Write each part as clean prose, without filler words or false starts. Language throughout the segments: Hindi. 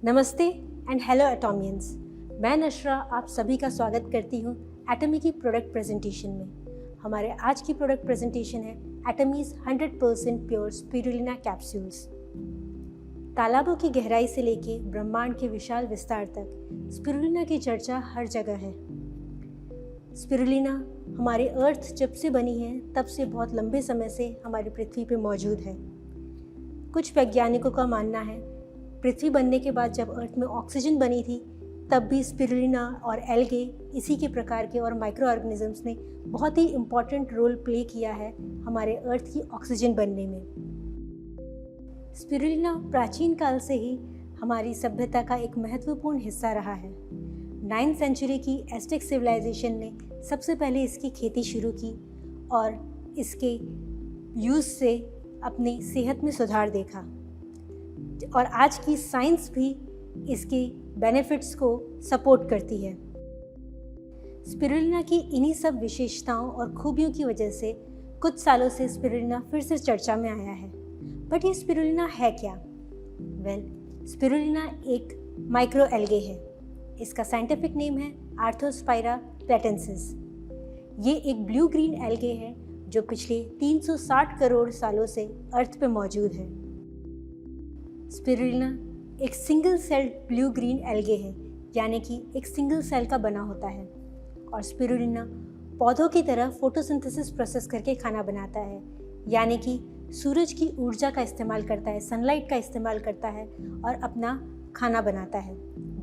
नमस्ते एंड हेलो एटॉमियंस। मैं नशरा आप सभी का स्वागत करती हूँ एटमी की प्रोडक्ट प्रेजेंटेशन में। हमारे आज की प्रोडक्ट प्रेजेंटेशन है एटमीज 100% प्योर स्पिरुलिना कैप्सूल्स। तालाबों की गहराई से लेके ब्रह्मांड के विशाल विस्तार तक स्पिरुलिना की चर्चा हर जगह है। स्पिरुलिना हमारी अर्थ जब से बनी है तब से बहुत लंबे समय से हमारी पृथ्वी पे मौजूद है। कुछ वैज्ञानिकों का मानना है पृथ्वी बनने के बाद जब अर्थ में ऑक्सीजन बनी थी तब भी स्पिरुलिना और एल्गे इसी के प्रकार के और माइक्रो ऑर्गेनिजम्स ने बहुत ही इम्पॉर्टेंट रोल प्ले किया है हमारे अर्थ की ऑक्सीजन बनने में। स्पिरुलिना प्राचीन काल से ही हमारी सभ्यता का एक महत्वपूर्ण हिस्सा रहा है। 9th सेंचुरी की एज़टेक सिविलाइजेशन ने सबसे पहले इसकी खेती शुरू की और इसके यूज़ से अपनी सेहत में सुधार देखा और आज की साइंस भी इसके बेनिफिट्स को सपोर्ट करती है। स्पिरुलिना की इन्हीं सब विशेषताओं और खूबियों की वजह से कुछ सालों से स्पिरुलिना फिर से चर्चा में आया है। बट ये स्पिरुलिना है क्या? स्पिरुलिना एक माइक्रो एल्गे है। इसका साइंटिफिक नेम है आर्थोस्पाइरा प्लेटेंसिस। ये एक ब्लू ग्रीन एल्गे है जो पिछले 360 करोड़ सालों से अर्थ पे मौजूद है। स्पिरुलिना एक single celled blue green algae है, यानी कि एक सिंगल सेल का बना होता है और स्पिरुलिना पौधों की तरह फोटोसिंथेसिस प्रोसेस करके खाना बनाता है, यानी कि सूरज की ऊर्जा का इस्तेमाल करता है, सनलाइट का इस्तेमाल करता है और अपना खाना बनाता है,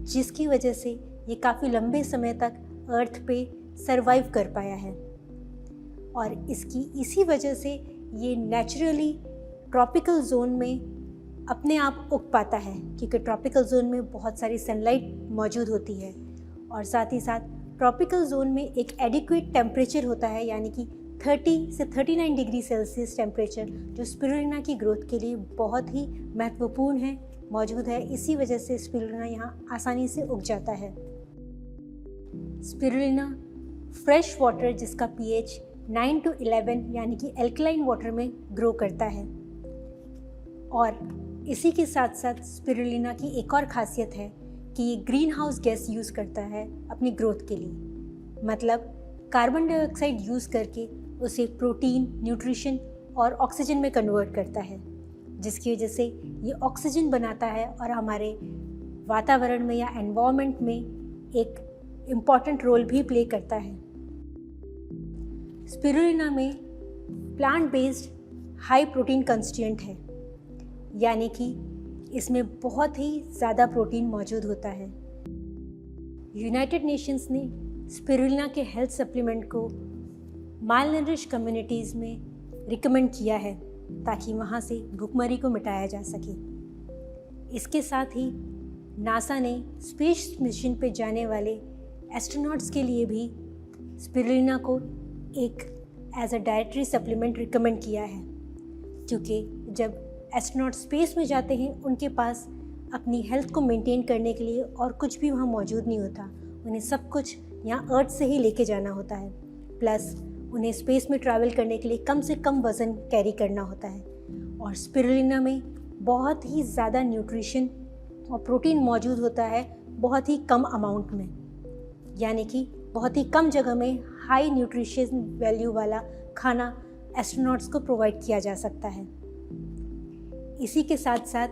जिसकी वजह से ये काफ़ी लंबे समय तक अर्थ पे सरवाइव कर पाया है। और इसकी इसी वजह से ये नेचुरली ट्रॉपिकल जोन में अपने आप उग पाता है, क्योंकि ट्रॉपिकल जोन में बहुत सारी सनलाइट मौजूद होती है और साथ ही साथ ट्रॉपिकल जोन में एक एडिक्वेट टेम्परेचर होता है, यानी कि 30 से 39 डिग्री सेल्सियस टेम्परेचर, जो स्पिरुलिना की ग्रोथ के लिए बहुत ही महत्वपूर्ण है, मौजूद है। इसी वजह से स्पिरुलिना यहाँ आसानी से उग जाता है। स्पिरुलिना फ्रेश वाटर जिसका pH 9 to 11 यानी कि एल्कलाइन वाटर में ग्रो करता है। और इसी के साथ साथ स्पिरुलिना की एक और खासियत है कि ये ग्रीन हाउस गैस यूज़ करता है अपनी ग्रोथ के लिए। मतलब कार्बन डाइऑक्साइड यूज़ करके उसे प्रोटीन, न्यूट्रिशन और ऑक्सीजन में कन्वर्ट करता है, जिसकी वजह से ये ऑक्सीजन बनाता है और हमारे वातावरण में या एनवायरनमेंट में एक इम्पॉर्टेंट रोल भी प्ले करता है। स्पिरुलिना में plant based high protein constituent है, यानी कि इसमें बहुत ही ज़्यादा प्रोटीन मौजूद होता है। यूनाइटेड नेशंस ने स्पिरुलिना के हेल्थ सप्लीमेंट को मालनरिश कम्युनिटीज़ में रिकमेंड किया है ताकि वहाँ से भुखमरी को मिटाया जा सके। इसके साथ ही नासा ने स्पेस मिशन पे जाने वाले एस्ट्रोनॉट्स के लिए भी स्पिरुलिना को एक as a dietary supplement recommend किया है, क्योंकि जब एस्ट्रोनॉट स्पेस में जाते हैं उनके पास अपनी हेल्थ को मेंटेन करने के लिए और कुछ भी वहाँ मौजूद नहीं होता। उन्हें सब कुछ यहाँ अर्थ से ही लेके जाना होता है, प्लस उन्हें स्पेस में ट्रैवल करने के लिए कम से कम वज़न कैरी करना होता है। और स्पिरुलिना में बहुत ही ज़्यादा न्यूट्रिशन और प्रोटीन मौजूद होता है बहुत ही कम अमाउंट में, यानी कि बहुत ही कम जगह में हाई न्यूट्रिशन वैल्यू वाला खाना एस्ट्रोनॉट्स को प्रोवाइड किया जा सकता है। इसी के साथ साथ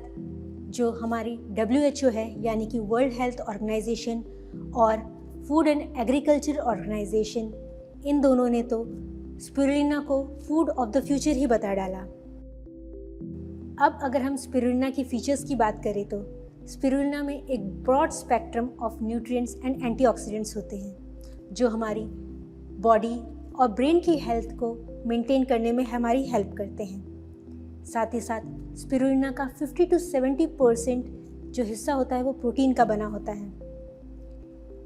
जो हमारी WHO है, यानी कि वर्ल्ड हेल्थ ऑर्गेनाइजेशन और फूड एंड एग्रीकल्चर ऑर्गेनाइजेशन, इन दोनों ने तो स्पिरुलिना को फूड ऑफ द फ्यूचर ही बता डाला। अब अगर हम स्पिरुलिना की फीचर्स की बात करें तो स्पिरुलिना में एक broad spectrum of nutrients and antioxidants होते हैं, जो हमारी बॉडी और ब्रेन की हेल्थ को मेंटेन करने में हमारी हेल्प करते हैं। साथ ही साथ स्पिरुलिना का 50 to 70% जो हिस्सा होता है वो प्रोटीन का बना होता है।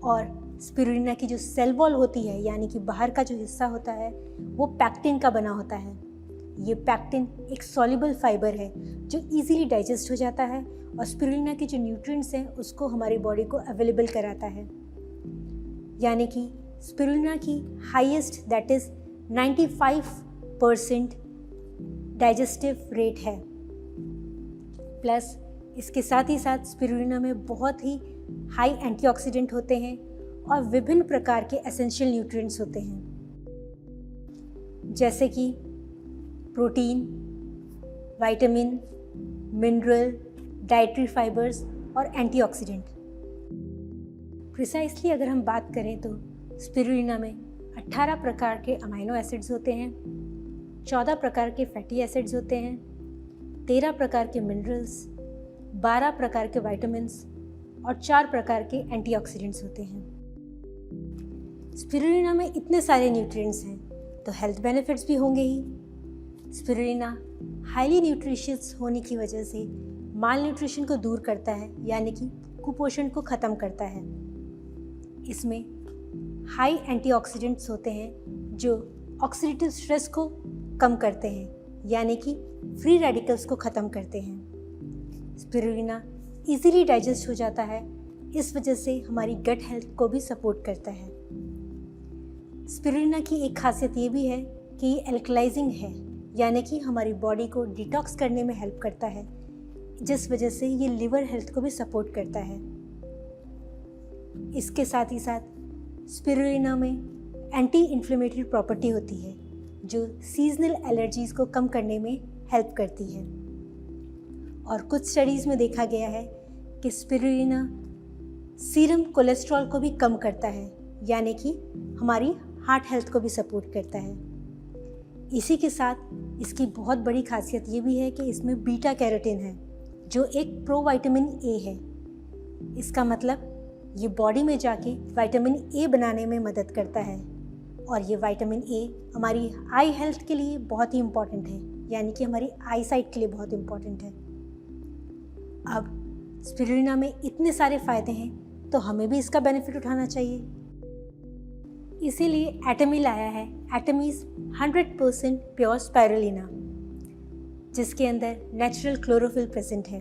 और स्पिरुलिना की जो सेल वॉल होती है, यानी कि बाहर का जो हिस्सा होता है, वो पैक्टिन का बना होता है। ये पैक्टिन एक सॉल्युबल फाइबर है जो इजीली डाइजेस्ट हो जाता है और स्पिरुलिना के जो न्यूट्रिएंट्स हैं उसको हमारी बॉडी को अवेलेबल कराता है। यानी कि स्पिरुलिना की highest that is 95% digestive rate है, प्लस इसके साथ ही साथ स्पिरुलिना में बहुत ही हाई एंटीऑक्सीडेंट होते हैं और विभिन्न प्रकार के एसेंशियल न्यूट्रिएंट्स होते हैं, जैसे कि protein, vitamin, mineral, dietary fibres और एंटीऑक्सीडेंट। प्रिसाइसली अगर हम बात करें तो स्पिरुलिना में 18 प्रकार के अमीनो एसिड्स होते हैं, 14 प्रकार के फैटी एसिड्स होते हैं, 13 प्रकार के मिनरल्स, 12 प्रकार के विटामिन्स और 4 प्रकार के एंटीऑक्सीडेंट्स होते हैं। स्पिरुलिना में इतने सारे न्यूट्रिएंट्स हैं तो हेल्थ बेनिफिट्स भी होंगे ही। स्पिरुलिना हाईली न्यूट्रिशियस होने की वजह से माल न्यूट्रिशन को दूर करता है, यानी कि कुपोषण को ख़त्म करता है। इसमें हाई एंटीऑक्सीडेंट्स होते हैं जो ऑक्सीडेटिव स्ट्रेस को कम करते हैं, यानी कि फ्री रेडिकल्स को ख़त्म करते हैं। स्पिरुलिना इजीली डाइजेस्ट हो जाता है, इस वजह से हमारी गट हेल्थ को भी सपोर्ट करता है। स्पिरुलिना की एक खासियत ये भी है कि ये एल्कलाइजिंग है, यानी कि हमारी बॉडी को डिटॉक्स करने में हेल्प करता है, जिस वजह से ये लिवर हेल्थ को भी सपोर्ट करता है। इसके साथ ही साथ स्पिरुलिना में एंटी इन्फ्लेमेटरी प्रॉपर्टी होती है जो सीजनल एलर्जीज़ को कम करने में हेल्प करती है। और कुछ स्टडीज़ में देखा गया है कि स्पिरुलिना सीरम कोलेस्ट्रॉल को भी कम करता है, यानी कि हमारी हार्ट हेल्थ को भी सपोर्ट करता है। इसी के साथ इसकी बहुत बड़ी खासियत ये भी है कि इसमें बीटा कैरोटीन है जो एक प्रोविटामिन ए है। इसका मतलब ये बॉडी में जाके विटामिन ए बनाने में मदद करता है और ये विटामिन ए हमारी आई हेल्थ के लिए बहुत ही इम्पॉर्टेंट है, यानी कि हमारी आई साइट के लिए बहुत इम्पॉर्टेंट है। अब स्पिरुलिना में इतने सारे फ़ायदे हैं तो हमें भी इसका बेनिफिट उठाना चाहिए। इसीलिए एटमी लाया है एटमीज़ 100% प्योर स्पिरुलिना, जिसके अंदर नेचुरल क्लोरोफिल प्रेजेंट है।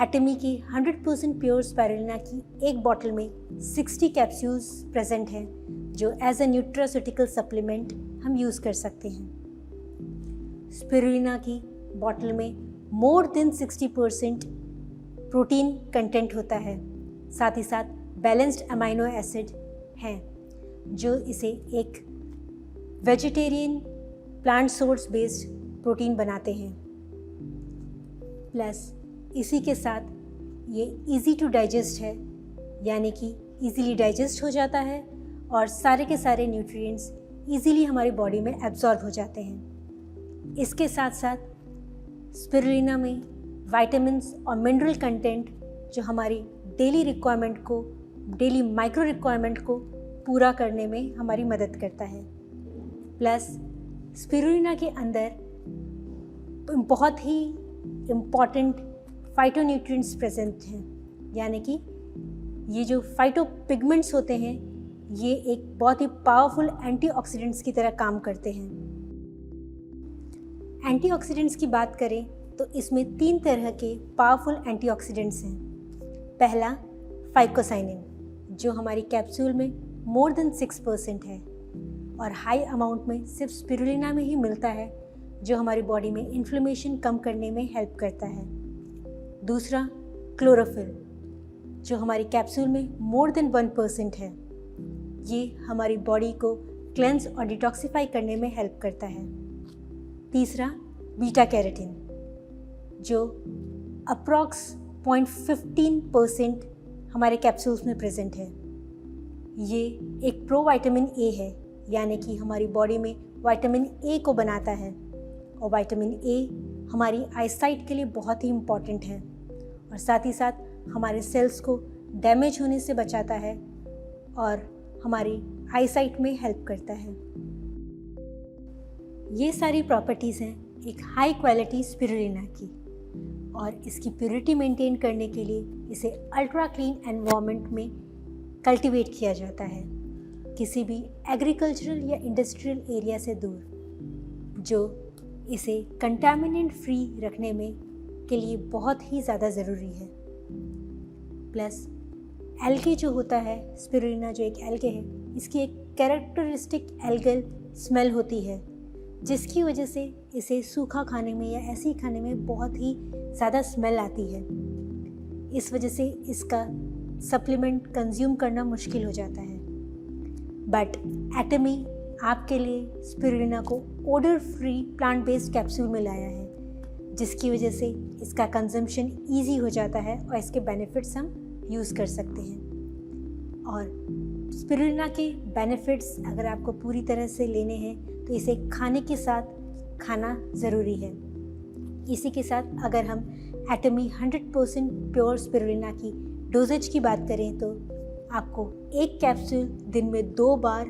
एटमी की 100% प्योर स्पिरुलिना की एक बॉटल में 60 कैप्सूल्स प्रेजेंट हैं जो एज ए न्यूट्रास्यूटिकल सप्लीमेंट हम यूज़ कर सकते हैं। स्पिरुलिना की बॉटल में मोर देन 60% प्रोटीन कंटेंट होता है, साथ ही साथ बैलेंस्ड अमीनो एसिड हैं जो इसे एक vegetarian plant source based protein बनाते हैं। प्लस इसी के साथ ये इजी टू डाइजेस्ट है, यानी कि इजीली डाइजेस्ट हो जाता है और सारे के सारे न्यूट्रिएंट्स इजीली हमारी बॉडी में एब्जॉर्ब हो जाते हैं। इसके साथ साथ स्पिरुलिना में विटामिन्स और मिनरल कंटेंट जो हमारी डेली रिक्वायरमेंट को, डेली माइक्रो रिक्वायरमेंट को पूरा करने में हमारी मदद करता है। प्लस स्पिरुलिना के अंदर बहुत ही इम्पॉर्टेंट फाइटोन्यूट्रिएंट्स प्रेजेंट हैं, यानी कि ये जो फाइटोपिगमेंट्स होते हैं ये एक बहुत ही पावरफुल एंटीऑक्सीडेंट्स की तरह काम करते हैं। एंटीऑक्सीडेंट्स की बात करें तो इसमें 3 तरह के पावरफुल एंटीऑक्सीडेंट्स हैं। पहला फाइकोसाइनिन जो हमारी कैप्सूल में मोर देन 6% है और हाई अमाउंट में सिर्फ स्पिरुलिना में ही मिलता है, जो हमारी बॉडी में इन्फ्लेमेशन कम करने में हेल्प करता है। दूसरा क्लोरोफिल जो हमारी कैप्सूल में मोर देन 1% है, ये हमारी बॉडी को क्लेंस और डिटॉक्सिफाई करने में हेल्प करता है। तीसरा बीटा कैरोटीन जो अप्रॉक्स 0.15% हमारे कैप्सूल्स में प्रेजेंट है। ये एक प्रोविटामिन ए है, यानी कि हमारी बॉडी में विटामिन ए को बनाता है और विटामिन ए हमारी आईसाइट के लिए बहुत ही इम्पॉर्टेंट है और साथ ही साथ हमारे सेल्स को डैमेज होने से बचाता है और हमारी आईसाइट में हेल्प करता है। ये सारी प्रॉपर्टीज़ हैं एक हाई क्वालिटी स्पिरुलिना की और इसकी प्योरिटी मेंटेन करने के लिए इसे अल्ट्रा क्लीन एनवायरनमेंट में कल्टीवेट किया जाता है, किसी भी एग्रीकल्चरल या इंडस्ट्रियल एरिया से दूर, जो इसे कंटामिनेंट फ्री रखने में के लिए बहुत ही ज़्यादा ज़रूरी है। प्लस एल्गे जो होता है, स्पिरुलिना जो एक एल्गे है, इसकी एक कैरेक्टरिस्टिक एल्गल स्मेल होती है जिसकी वजह से इसे सूखा खाने में या ऐसे ही खाने में बहुत ही ज़्यादा स्मेल आती है। इस वजह से इसका सप्लीमेंट कंज्यूम करना मुश्किल हो जाता है। बट एटमी आपके लिए स्पिरुलिना को odour free plant based capsule में लाया है, जिसकी वजह से इसका कंजम्पशन ईजी हो जाता है और इसके बेनिफिट्स हम यूज़ कर सकते हैं। और स्पिरुलिना के बेनिफिट्स अगर आपको पूरी तरह से लेने हैं तो इसे खाने के साथ खाना ज़रूरी है। इसी के साथ अगर हम एटमी 100% प्योर स्पिरुलिना की डोजेज की बात करें तो आपको एक कैप्सूल दिन में 2 बार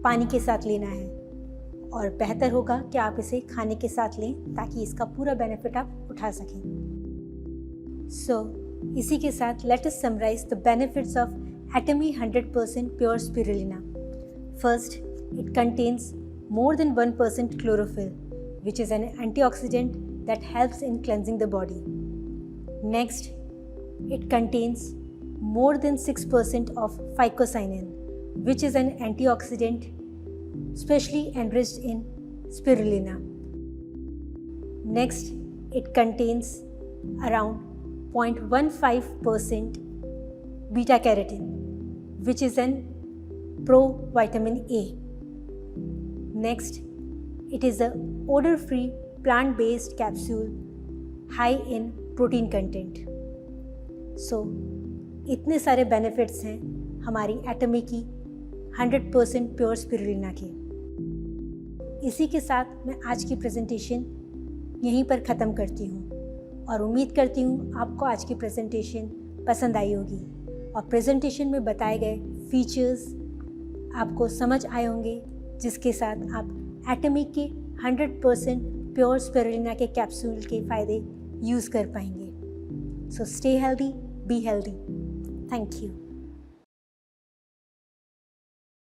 पानी के साथ लेना है, और बेहतर होगा कि आप इसे खाने के साथ लें ताकि इसका पूरा बेनिफिट आप उठा सकें। इसी के साथ let us summarise the benefits of Atomy 100% pure spirulina. First, it contains more than 1% chlorophyll, which is an antioxidant that helps in cleansing the body. Next, it contains more than 6% of phycocyanin, which is an antioxidant specially enriched in spirulina. Next, it contains around 0.15% beta carotene, which is an pro-vitamin A. Next, it is a odor-free plant-based capsule high in protein content. इतने सारे बेनिफिट्स हैं हमारी एटमी की 100% प्योर स्पिरुलिना के। इसी के साथ मैं आज की प्रेजेंटेशन यहीं पर ख़त्म करती हूँ और उम्मीद करती हूँ आपको आज की प्रेजेंटेशन पसंद आई होगी और प्रेजेंटेशन में बताए गए फीचर्स आपको समझ आए होंगे, जिसके साथ आप एटमी के 100% प्योर स्पिरुलिना के कैप्सूल के फ़ायदे यूज़ कर पाएंगे। So stay healthy, be healthy. Thank you.